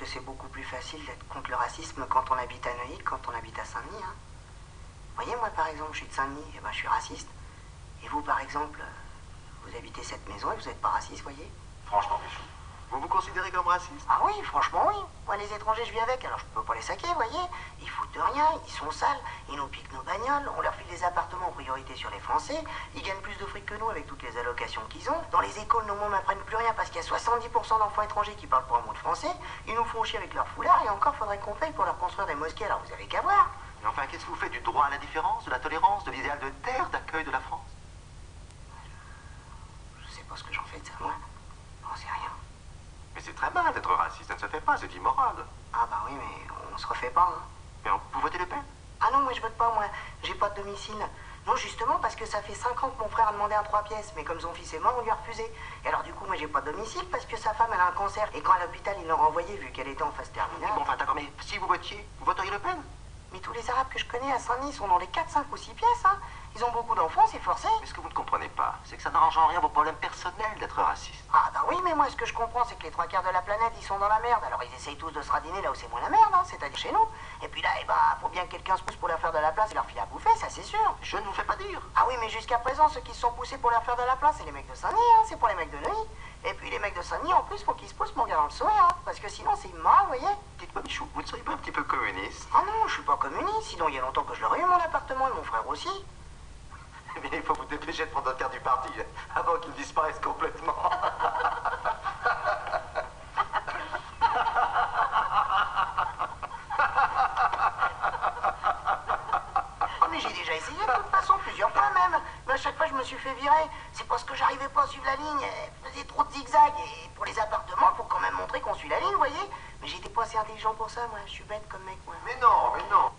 que c'est beaucoup plus facile d'être contre le racisme quand on habite à Neuilly que quand on habite à Saint-Denis. Hein. Vous voyez, moi, par exemple, je suis de Saint-Denis, et ben, je suis raciste. Et vous, par exemple, vous habitez cette maison et vous n'êtes pas raciste, voyez? Franchement, Michou, vous vous considérez comme raciste? Ah oui, franchement, oui. Moi, les étrangers, je vis avec, alors je peux pas les saquer, vous voyez? Ils foutent de rien, ils sont sales, ils nous piquent nos bagnoles, on leur file des appartements en priorité sur les Français, ils gagnent plus de fric que nous avec toutes les allocations qu'ils ont. Dans les écoles, nos mômes n'apprennent plus rien parce qu'il y a 70% d'enfants étrangers qui parlent pas un mot de français, ils nous font chier avec leur foulard et encore faudrait qu'on paye pour leur construire des mosquées, alors vous avez qu'à voir. Mais enfin, qu'est-ce que vous faites du droit à la différence, de la tolérance, de l'idéal de terre d'accueil de la France? Je sais pas ce que j'en fais de ça, moi. J'en sais rien. Mais c'est très mal d'être raciste, ça ne se fait pas, c'est immoral. Ah bah oui, mais on se refait pas, hein. Mais vous votez Le Pen? Ah non, moi je vote pas, moi. J'ai pas de domicile. Non, justement, parce que ça fait 5 ans que mon frère a demandé un 3 pièces, mais comme son fils est mort, on lui a refusé. Et alors du coup, moi j'ai pas de domicile parce que sa femme, elle a un cancer. Et quand à l'hôpital, ils l'ont renvoyée vu qu'elle était en phase terminale. Bon, enfin, d'accord, mais si vous votiez, vous voteriez Le Pen? Mais tous les Arabes que je connais à Saint-Denis sont dans les 4, 5 ou 6 pièces, hein. Ils ont beaucoup d'enfants, c'est forcé. Mais ce que vous ne comprenez pas, c'est que ça n'arrange en rien vos problèmes personnels d'être raciste. Ah bah oui, mais moi ce que je comprends, c'est que les 3 quarts de la planète, ils sont dans la merde. Alors ils essayent tous de se radiner là où c'est moins la merde, hein, c'est-à-dire chez nous. Et puis là, eh bah, faut bien que quelqu'un se pousse pour leur faire de la place et leur filer à bouffer, ça c'est sûr. Je ne vous fais pas dire. Ah oui, mais jusqu'à présent, ceux qui se sont poussés pour leur faire de la place, c'est les mecs de Saint-Denis, hein, c'est pour les mecs de Neuilly. Et puis les mecs de Saint-Denis, en plus, faut qu'ils se poussent pour regarder le sourire, hein, parce que sinon c'est immoral, vous voyez. Dites-moi, Michou, vous ne seriez pas un petit peu communiste? Ah non, je suis pas communiste, sinon il y a longtemps que je l'aurais eu, mon appartement, et mon frère aussi. Eh bien, il faut vous dépêcher de prendre votre carte du parti, avant qu'il disparaisse complètement. Oh mais j'ai déjà essayé de toute façon, plusieurs fois même. Mais à chaque fois je me suis fait virer. C'est parce que j'arrivais pas à suivre la ligne, elle faisait trop de zigzags. Et pour les appartements, faut quand même montrer qu'on suit la ligne, vous voyez. Mais j'étais pas assez intelligent pour ça, moi, je suis bête comme mec, moi. Mais non, mais non.